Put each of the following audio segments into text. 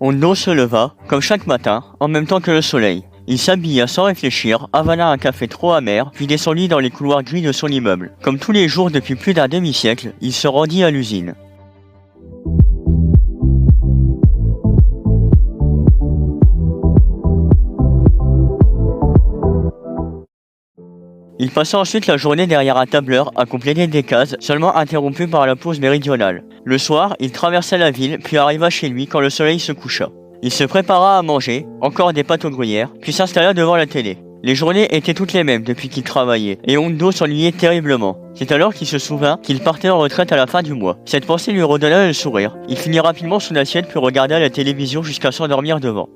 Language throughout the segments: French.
Hondo se leva, comme chaque matin, en même temps que le soleil. Il s'habilla sans réfléchir, avala un café trop amer, puis descendit dans les couloirs gris de son immeuble. Comme tous les jours depuis plus d'un demi-siècle, il se rendit à l'usine. Il passa ensuite la journée derrière un tableur à compléter des cases, seulement interrompues par la pause méridionale. Le soir, il traversa la ville, puis arriva chez lui quand le soleil se coucha. Il se prépara à manger, encore des pâtes au gruyère, puis s'installa devant la télé. Les journées étaient toutes les mêmes depuis qu'il travaillait, et Hondo s'ennuyait terriblement. C'est alors qu'il se souvint qu'il partait en retraite à la fin du mois. Cette pensée lui redonna le sourire. Il finit rapidement son assiette puis regarda la télévision jusqu'à s'endormir devant.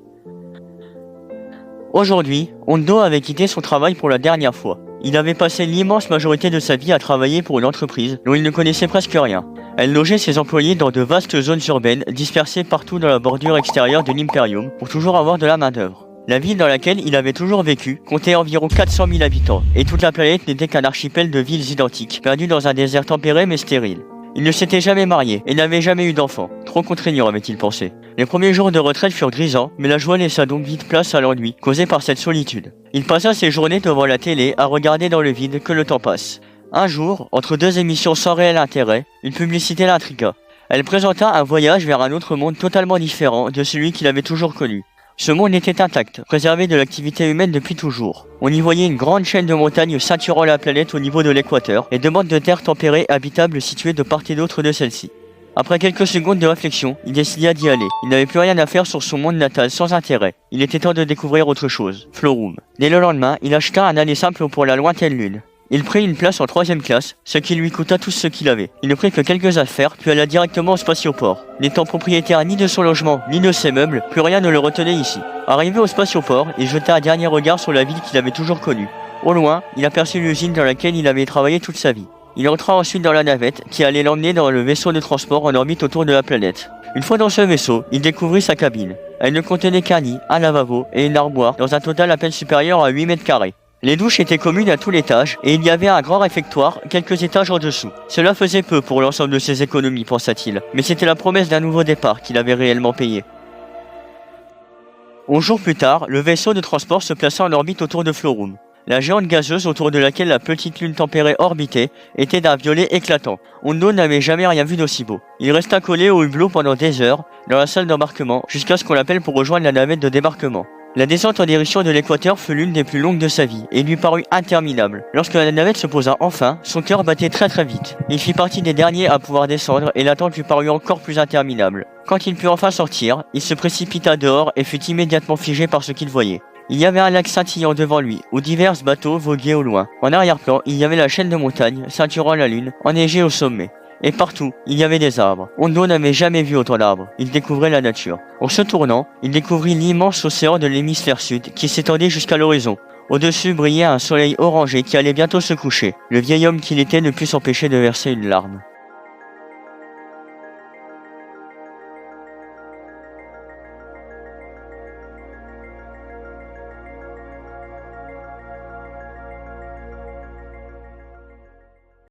Aujourd'hui, Hondo avait quitté son travail pour la dernière fois. Il avait passé l'immense majorité de sa vie à travailler pour une entreprise dont il ne connaissait presque rien. Elle logeait ses employés dans de vastes zones urbaines dispersées partout dans la bordure extérieure de l'Imperium pour toujours avoir de la main-d'œuvre. La ville dans laquelle il avait toujours vécu comptait environ 400 000 habitants et toute la planète n'était qu'un archipel de villes identiques, perdues dans un désert tempéré mais stérile. Il ne s'était jamais marié et n'avait jamais eu d'enfant. Trop contraignant, avait-il pensé. Les premiers jours de retraite furent grisants, mais la joie laissa donc vite place à l'ennui, causé par cette solitude. Il passa ses journées devant la télé à regarder dans le vide que le temps passe. Un jour, entre deux émissions sans réel intérêt, une publicité l'intrigua. Elle présenta un voyage vers un autre monde totalement différent de celui qu'il avait toujours connu. Ce monde était intact, préservé de l'activité humaine depuis toujours. On y voyait une grande chaîne de montagnes ceinturant la planète au niveau de l'équateur et de bandes de terre tempérées habitables situées de part et d'autre de celle-ci. Après quelques secondes de réflexion, il décida d'y aller. Il n'avait plus rien à faire sur son monde natal sans intérêt. Il était temps de découvrir autre chose, Florum. Dès le lendemain, il acheta un aller simple pour la lointaine lune. Il prit une place en 3e classe, ce qui lui coûta tout ce qu'il avait. Il ne prit que quelques affaires, puis alla directement au spatioport. N'étant propriétaire ni de son logement, ni de ses meubles, plus rien ne le retenait ici. Arrivé au spatioport, il jeta un dernier regard sur la ville qu'il avait toujours connue. Au loin, il aperçut l'usine dans laquelle il avait travaillé toute sa vie. Il entra ensuite dans la navette, qui allait l'emmener dans le vaisseau de transport en orbite autour de la planète. Une fois dans ce vaisseau, il découvrit sa cabine. Elle ne contenait qu'un lit, un lavabo et une armoire, dans un total à peine supérieur à 8 mètres carrés. Les douches étaient communes à tout l'étage et il y avait un grand réfectoire quelques étages en dessous. Cela faisait peu pour l'ensemble de ses économies, pensa-t-il, mais c'était la promesse d'un nouveau départ qu'il avait réellement payé. 11 jours plus tard, le vaisseau de transport se plaça en orbite autour de Florum. La géante gazeuse autour de laquelle la petite lune tempérée orbitait était d'un violet éclatant. Hondo n'avait jamais rien vu d'aussi beau. Il resta collé au hublot pendant des heures dans la salle d'embarquement jusqu'à ce qu'on l'appelle pour rejoindre la navette de débarquement. La descente en direction de l'équateur fut l'une des plus longues de sa vie et lui parut interminable. Lorsque la navette se posa enfin, son cœur battait très vite. Il fit partie des derniers à pouvoir descendre et l'attente lui parut encore plus interminable. Quand il put enfin sortir, il se précipita dehors et fut immédiatement figé par ce qu'il voyait. Il y avait un lac scintillant devant lui, où divers bateaux voguaient au loin. En arrière-plan, il y avait la chaîne de montagnes, ceinturant la lune, enneigée au sommet. Et partout, il y avait des arbres. Hondo n'avait jamais vu autant d'arbres. Il découvrait la nature. En se tournant, il découvrit l'immense océan de l'hémisphère sud qui s'étendait jusqu'à l'horizon. Au-dessus brillait un soleil orangé qui allait bientôt se coucher. Le vieil homme qu'il était ne put s'empêcher de verser une larme.